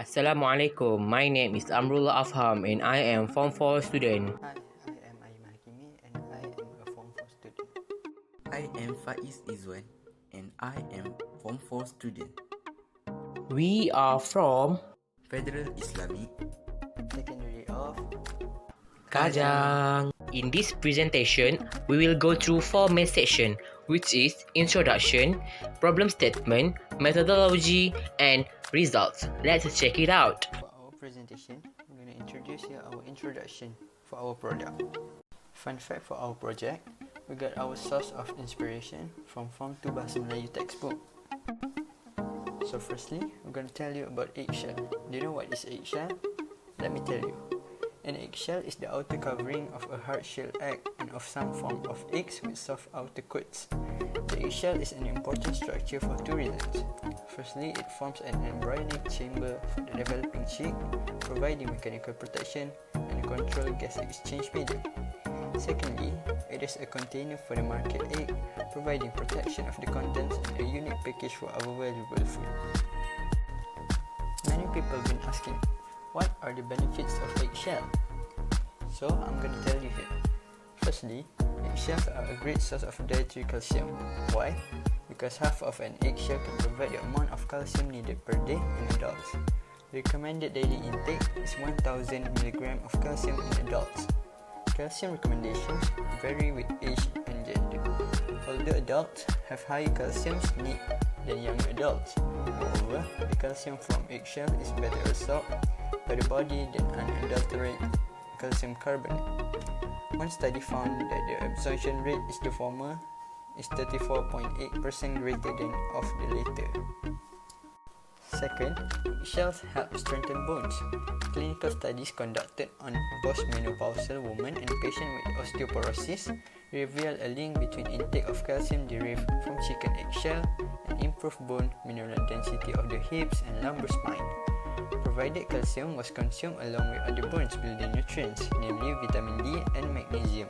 Assalamualaikum. My name is Amrullah Afham and I am Form 4 student. Hi, I am Aiman Hakimi and I am a Form 4 student. I am Faiz Izwan and I am Form 4 student. We are from Federal Islamic Secondary of Kajang. In this presentation, we will go through 4 main sections, which is introduction, problem statement, methodology, and results. Let's check it out. For our presentation, I'm going to introduce you our introduction for our product. Fun fact for our project, we got our source of inspiration from Form 2 Bahasa Melayu textbook. So firstly, we're going to tell you about eggshell. Do you know what is eggshell? Let me tell you. An eggshell is the outer covering of a hard-shelled egg and of some form of eggs with soft outer coats. The eggshell is an important structure for 2 reasons. Firstly, it forms an embryonic chamber for the developing chick, providing mechanical protection and a controlled gas exchange medium. Secondly, it is a container for the market egg, providing protection of the contents and a unique package for our valuable food. Many people have been asking, what are the benefits of eggshell? So I'm going to tell you here. Firstly, eggshells are a great source of dietary calcium. Why? Because half of an eggshell can provide the amount of calcium needed per day in adults. The recommended daily intake is 1000 mg of calcium in adults. Calcium recommendations vary with age and gender. Older adults have higher calcium need than younger adults. Moreover, the calcium from eggshell is better absorbed by the body than unadulterated calcium carbonate. One study found that the absorption rate is the former is 34.8% greater than of the latter. Second, eggshells help strengthen bones. Clinical studies conducted on postmenopausal women and patients with osteoporosis reveal a link between intake of calcium derived from chicken eggshell and improved bone mineral density of the hips and lumbar spine. Provided calcium was consumed along with other bones building nutrients, namely vitamin D and magnesium.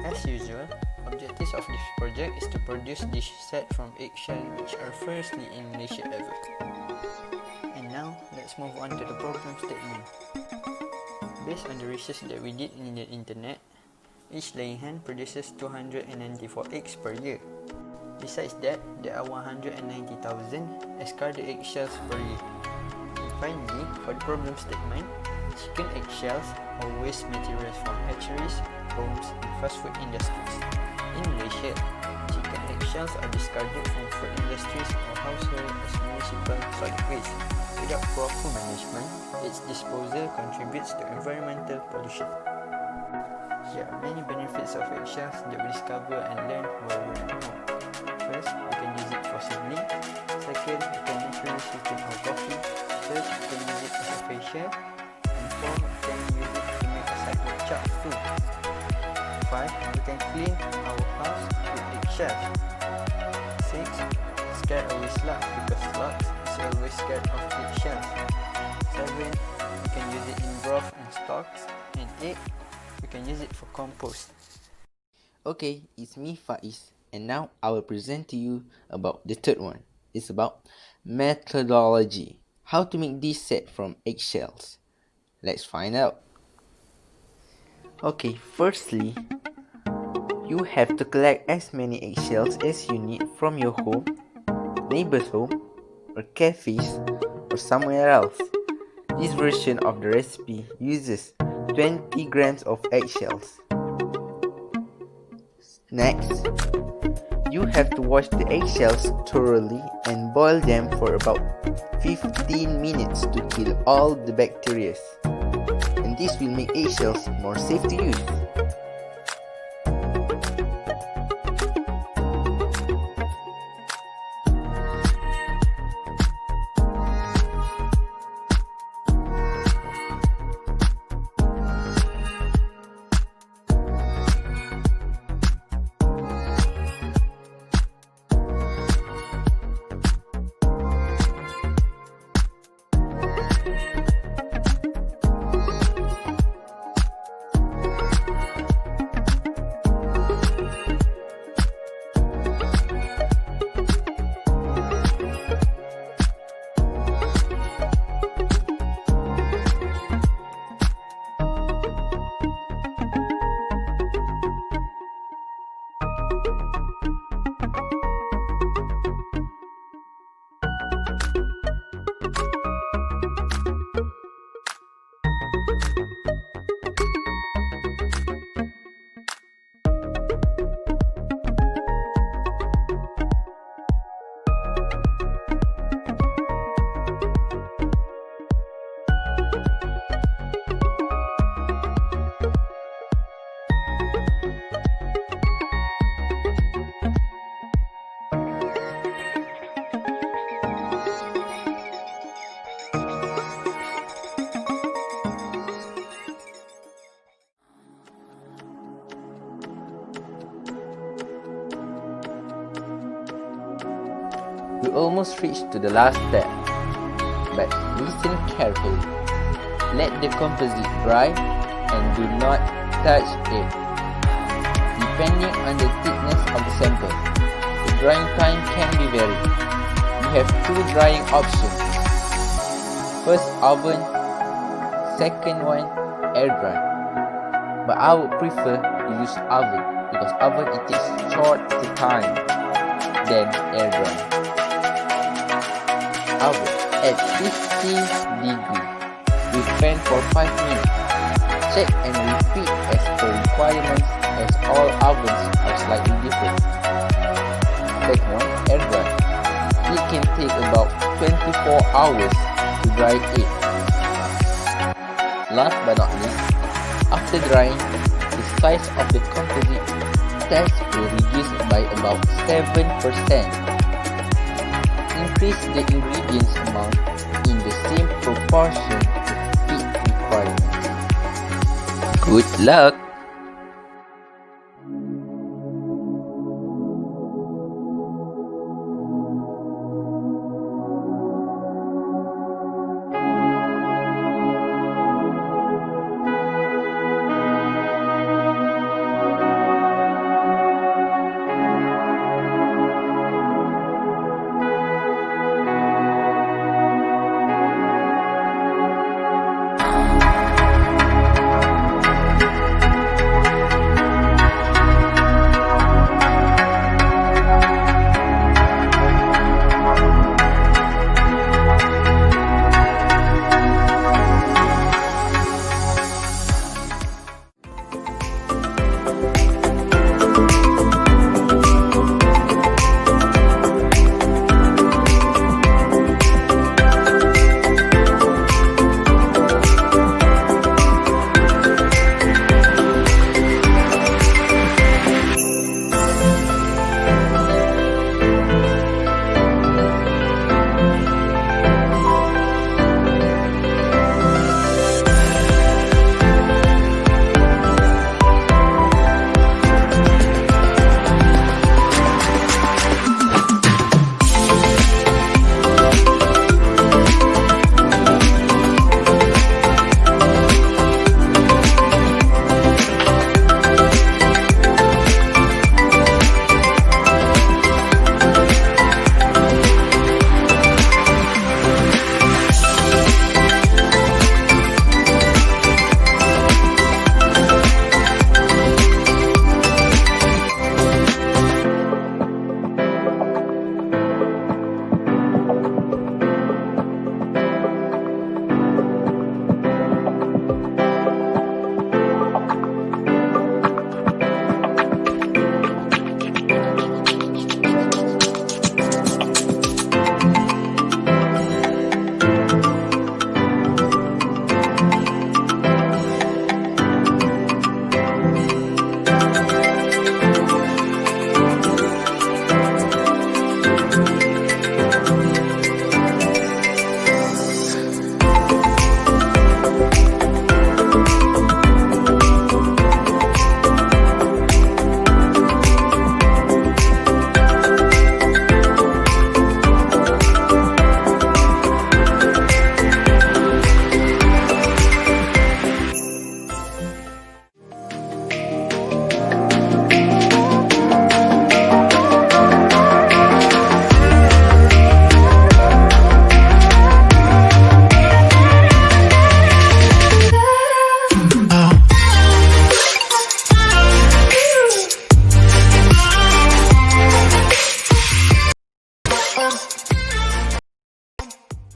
As usual, objectives of this project is to produce dish set from eggshell which are firstly in Malaysia ever. And now, let's move on to the problem statement. Based on the research that we did in the internet, each laying hen produces 294 eggs per year. Besides that, there are 190,000 discarded eggshells per year. Finally, for the problem statement, chicken eggshells are waste materials from hatcheries, homes, and fast food industries. In Malaysia, chicken eggshells are discarded from food industries or household as municipal solid waste. Without proper management, its disposal contributes to environmental pollution. There are many benefits of eggshells that we discover and learn while we are home. First, we can use it for sizzling. Second, we can naturally sweeten our coffee. Third, we can use it as a facial. And fourth, we can use it to make a side of chop too. 5, we can clean our house with eggshells. 6, scare away slugs because slugs is always scared of eggshells. 7, we can use it in broth and stocks. And 8, we can use it for compost. Okay, it's me Faiz and now I will present to you about the third one. It's about methodology. How to make this set from eggshells. Let's find out. Okay, firstly, you have to collect as many eggshells as you need from your home, neighbor's home, or cafes, or somewhere else. This version of the recipe uses 20 grams of eggshells. Next, you have to wash the eggshells thoroughly and boil them for about 15 minutes to kill all the bacteria. And this will make eggshells more safe to use. almost reached to the last step, but listen carefully. Let the composite dry and do not touch it. Depending on the thickness of the sample, the drying time can be varied. You have two drying options. First oven, second one air dry. But I would prefer to use oven because oven it takes shorter time than air dry. Oven at 50 degrees with fan for 5 minutes. Check and repeat as per requirements as all ovens are slightly different. Second one, air dry. It can take about 24 hours to dry it. Last but not least, after drying, the size of the composite test will reduce by about 7%. Increase the ingredients amount in the same proportion to fit requirements. Good luck!